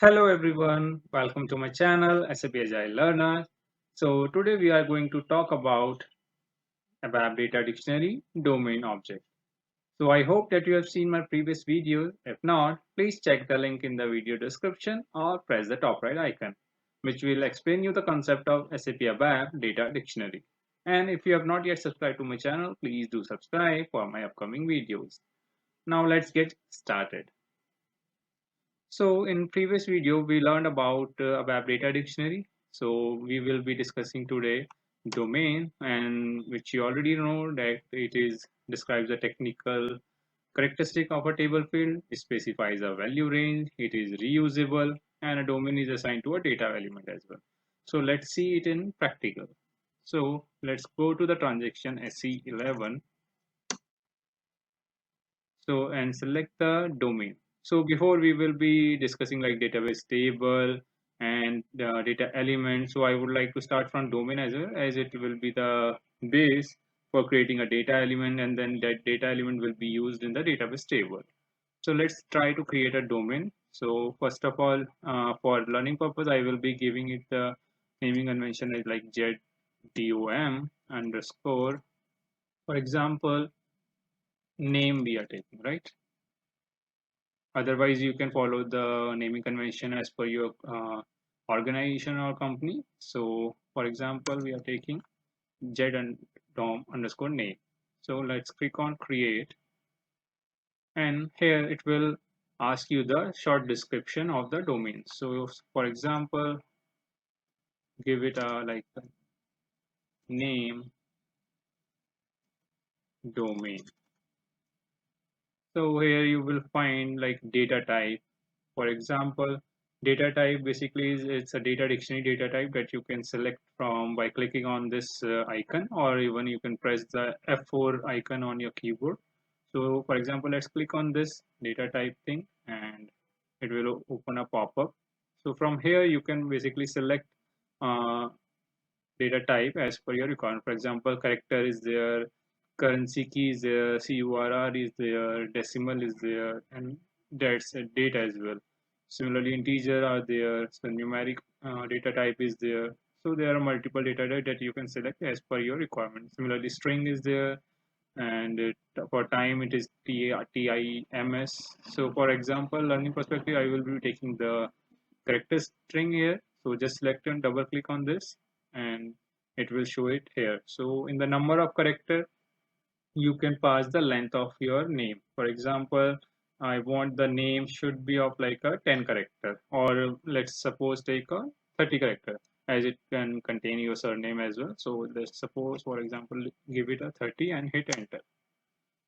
Hello everyone, welcome to my channel SAP Agile Learners. So today we are going to talk about ABAP Data Dictionary domain object. So I hope that you have seen my previous videos. If not, please check the link in the video description or press the top right icon, which will explain you the concept of SAP ABAP Data Dictionary. And if you have not yet subscribed to my channel, please do subscribe for my upcoming videos. Now let's get started. So in previous video, we learned about ABAP Data Dictionary. So we will be discussing today domain, and which you already know that it is describes the technical characteristic of a table field, it specifies a value range, it is reusable, and a domain is assigned to a data element as well. So let's see it in practical. So let's go to the transaction SE11. So and select the domain. So before we will be discussing like database table and the data element. So I would like to start from domain as well, as it will be the base for creating a data element, and then that data element will be used in the database table. So let's try to create a domain. So first of all, for learning purpose, I will be giving it the naming convention as like ZDOM underscore. For example, name we are taking, right? Otherwise, you can follow the naming convention as per your organization or company. So, for example, we are taking Jed and Dom underscore name. So let's click on create, and here it will ask you the short description of the domain. So, for example, give it a like name domain. So here you will find like data type. For example, data type basically is it's a data dictionary data type that you can select from by clicking on this icon, or even you can press the F4 icon on your keyboard. So for example, let's click on this data type thing and it will open a pop-up. So from here you can basically select uh, data type as per your requirement. For example, character is there, currency key is there, CURR is there, decimal is there, and that's a date as well. Similarly, integer are there, so numeric data type is there. So there are multiple data types that you can select as per your requirement. Similarly, string is there, and for time it is TIMS. So for example, learning perspective, I will be taking the character string here. So just select and double click on this and it will show it here. So in the number of character, you can pass the length of your name. For example, I want the name should be of like a 10 character, or let's suppose take a 30 character, as it can contain your surname as well. So let's suppose, for example, give it a 30 and hit enter.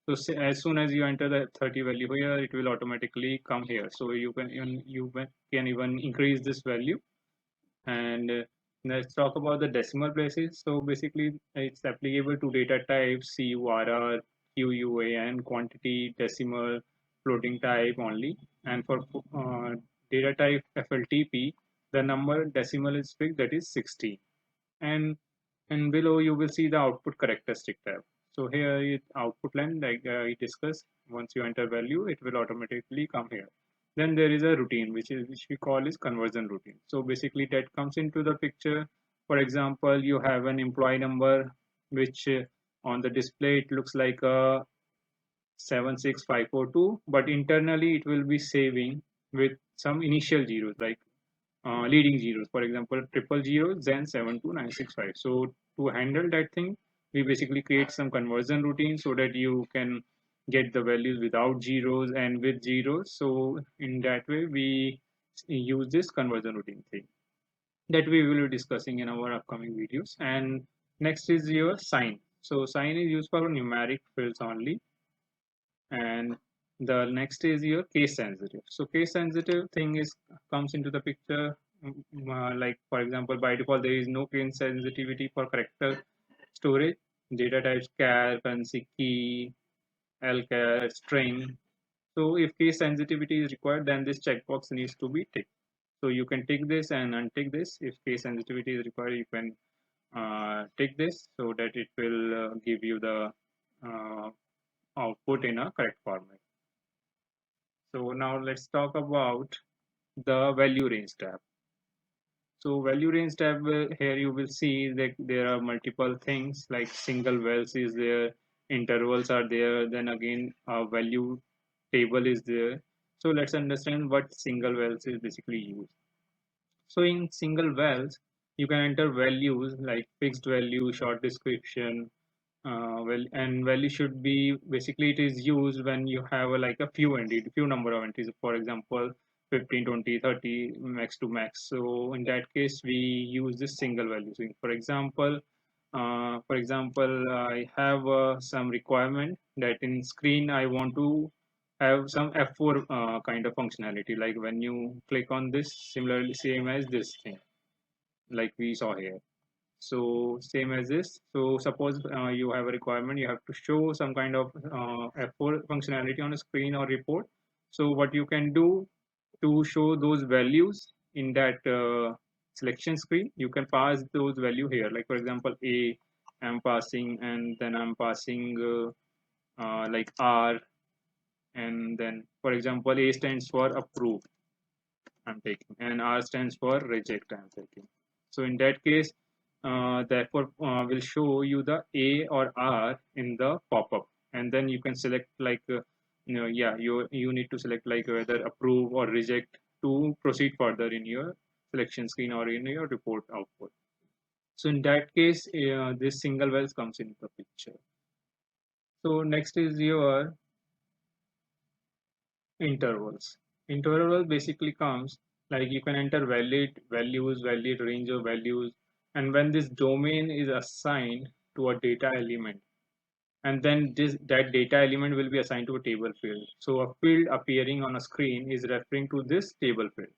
So say, as soon as you enter the 30 value here, it will automatically come here. So can even increase this value. And let's talk about the decimal places. So basically, it's applicable to data types CURR, QUAN, quantity, decimal, floating type only. And for data type FLTP, the number decimal is fixed, that is 60. And below you will see the output characteristic tab. So here it output line, like we discussed, once you enter value it will automatically come here. Then there is a routine which we call is conversion routine. So basically that comes into the picture. For example, you have an employee number which on the display it looks like a 76542, but internally it will be saving with some initial zeros like leading zeros. For example, triple zero, then 72965. So to handle that thing, we basically create some conversion routine so that you can get the values without zeros and with zeros. So in that way, we use this conversion routine thing that we will be discussing in our upcoming videos. And next is your sign. So sign is used for numeric fields only. And the next is your case sensitive. So case sensitive thing is comes into the picture. Like for example, by default there is no case sensitivity for character storage, data types char, currency key, lchar, string. So if case sensitivity is required, then this checkbox needs to be ticked. So you can tick this and untick this. If case sensitivity is required, you can tick this so that it will give you the uh, output in a correct format. So now let's talk about the value range tab. So value range tab, here you will see that there are multiple things like single values is there, intervals are there, then again a value table is there. So let's understand what single values is basically used. So in single vals, you can enter values like fixed value, short description, and value should be basically it is used when you have like a few number of entries. For example, 15, 20, 30, max to max. So in that case, we use this single value. So for example, I have some requirement that in screen I want to have some F4 kind of functionality. Like when you click on this, similarly same as this thing, like we saw here. So same as this. So suppose you have a requirement, you have to show some kind of F4 functionality on a screen or report. So what you can do to show those values in that selection screen, you can pass those value here. Like for example, A, I'm passing, and then I'm passing like R, and then for example, A stands for approve, I'm taking, and R stands for reject, I'm taking. So in that case, therefore will show you the A or R in the pop-up, and then you can select like yeah, you need to select like whether approve or reject to proceed further in your selection screen or in your report output. So in that case, this single wells comes into the picture. So next is your intervals. Interval basically comes like you can enter valid values, valid range of values, and when this domain is assigned to a data element, and then that data element will be assigned to a table field. So a field appearing on a screen is referring to this table field.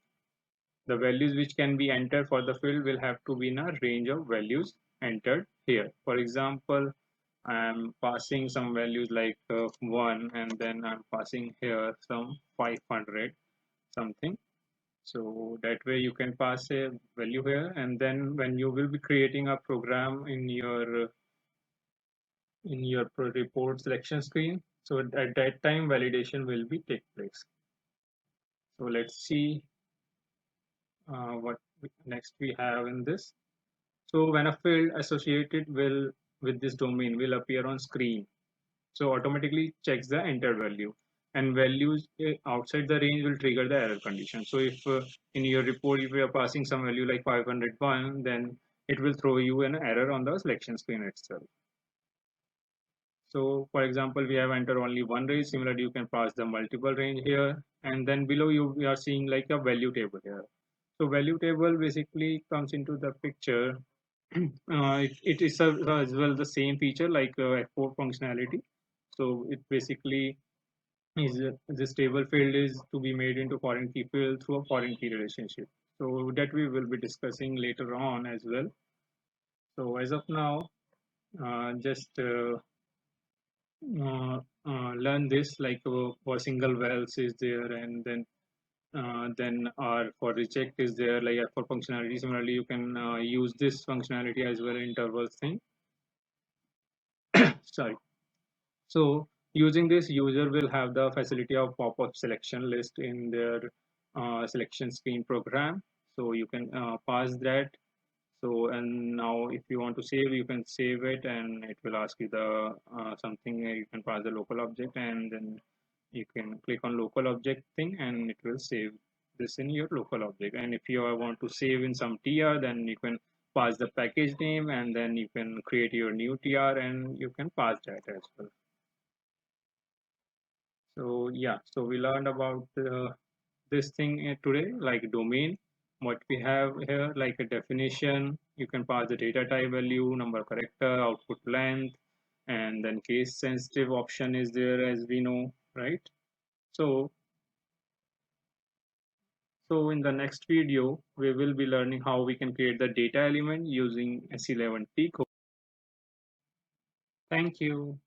The values which can be entered for the field will have to be in a range of values entered here. For example, I'm passing some values like 1, and then I'm passing here some 500 something. So that way you can pass a value here, and then when you will be creating a program in your report selection screen, so at that time validation will be take place. So let's see what next we have in this. So when a field associated will with this domain will appear on screen, so automatically checks the entered value, and values outside the range will trigger the error condition. So if in your report if you are passing some value like 501, then it will throw you an error on the selection screen itself. So for example, we have entered only one range. Similarly, you can pass the multiple range here, and then below you we are seeing like a value table here. So value table basically comes into the picture. It is as well the same feature like F4 functionality. So it basically is this table field is to be made into foreign key field through a foreign key relationship. So that we will be discussing later on as well. So as of now, just learn this like for single wells is there, and then R for reject is there, like for functionality. Similarly, you can use this functionality as well in intervals thing. Sorry. So using this, user will have the facility of pop-up selection list in their selection screen program. So you can pass that. So and now if you want to save, you can save it, and it will ask you the something. You can pass the local object, and then you can click on local object thing, and it will save this in your local object. And if you want to save in some tr, then you can pass the package name, and then you can create your new tr, and you can pass that as well. So yeah, so we learned about this thing today, like domain. What we have here, like a definition, you can pass the data type value, number character, output length, and then case sensitive option is there as we know, right? So, so in the next video, we will be learning how we can create the data element using SE11 TCode. Thank you.